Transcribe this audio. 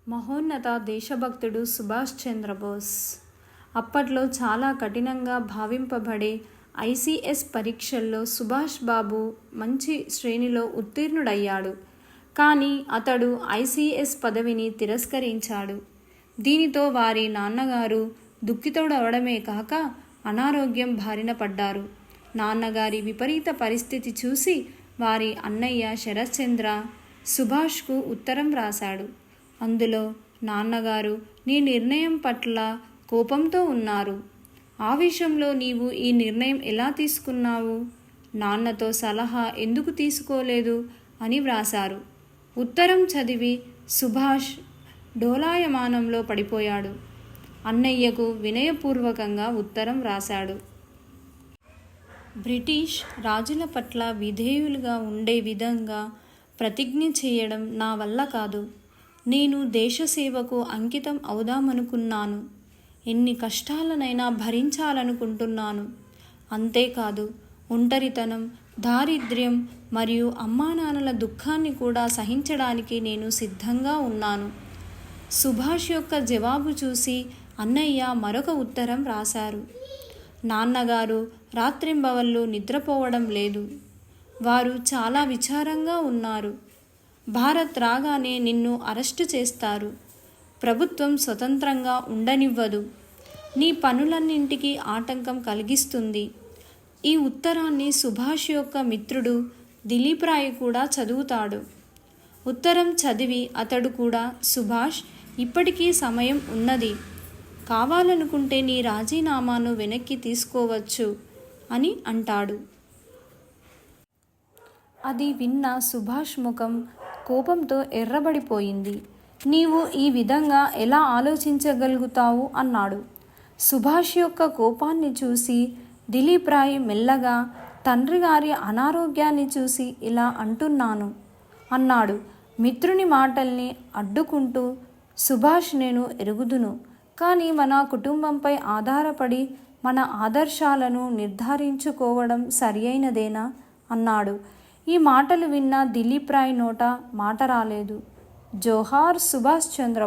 మహోన్నత దేశభక్తుడు సుభాష్ చంద్రబోస్ అప్పట్లో చాలా కఠినంగా భావింపబడే ఐసిఎస్ పరీక్షల్లో సుభాష్ బాబు మంచి శ్రేణిలో ఉత్తీర్ణుడయ్యాడు. కానీ అతడు ఐసిఎస్ పదవిని తిరస్కరించాడు. దీనితో వారి నాన్నగారు దుఃఖితుడవడమే కాక అనారోగ్యం బారిన పడ్డారు. నాన్నగారి విపరీత పరిస్థితి చూసి వారి అన్నయ్య శరత్చంద్ర సుభాష్కు ఉత్తరం రాశాడు. అందులో నాన్నగారు నీ నిర్ణయం పట్ల కోపంతో ఉన్నారు. ఆ విషయంలో నీవు ఈ నిర్ణయం ఎలా తీసుకున్నావు? నాన్నతో సలహా ఎందుకు తీసుకోలేదు అని వ్రాశారు. ఉత్తరం చదివి సుభాష్ డోలాయమానంలో పడిపోయాడు. అన్నయ్యకు వినయపూర్వకంగా ఉత్తరం రాశాడు. బ్రిటిష్ రాజుల పట్ల విధేయులుగా ఉండే విధంగా ప్రతిజ్ఞ చేయడం నా వల్ల కాదు. నేను దేశసేవకు అంకితం అవుదామనుకున్నాను. ఎన్ని కష్టాలనైనా భరించాలనుకుంటున్నాను. అంతేకాదు ఒంటరితనం, దారిద్ర్యం మరియు అమ్మానాన్నల దుఃఖాన్ని కూడా సహించడానికి నేను సిద్ధంగా ఉన్నాను. సుభాష్ యొక్క జవాబు చూసి అన్నయ్య మరొక ఉత్తరం రాశారు. నాన్నగారు రాత్రింబవళ్ళు నిద్రపోవడం లేదు. వారు చాలా విచారంగా ఉన్నారు. భారత్ రాగానే నిన్ను అరెస్టు చేస్తారు. ప్రభుత్వం స్వతంత్రంగా ఉండనివ్వదు. నీ పనులన్నింటికీ ఆటంకం కలిగిస్తుంది. ఈ ఉత్తరాన్ని సుభాష్ యొక్క మిత్రుడు దిలీప్ రాయ్ కూడా చదువుతాడు. ఉత్తరం చదివి అతడు కూడా సుభాష్, ఇప్పటికీ సమయం ఉన్నది. కావాలనుకుంటే నీ రాజీనామాను వెనక్కి తీసుకోవచ్చు అని అంటాడు. అది విన్న సుభాష్ ముఖం కోపంతో ఎర్రబడిపోయింది. నీవు ఈ విధంగా ఎలా ఆలోచించగలుగుతావు అన్నాడు. సుభాష్ యొక్క కోపాన్ని చూసి దిలీప్ రాయ్ మెల్లగా తండ్రి గారి అనారోగ్యాన్ని చూసి ఇలా అంటున్నాను అన్నాడు. మిత్రుని మాటల్ని అడ్డుకుంటూ సుభాష్, నేను ఎరుగుదును, కానీ మన కుటుంబంపై ఆధారపడి మన ఆదర్శాలను నిర్ధారించుకోవడం సరియైనదేనా అన్నాడు. ఈ మాటలు విన్న దిలీప్ రాయ్ నోట మాట రాలేదు. జోహార్ సుభాష్ చంద్ర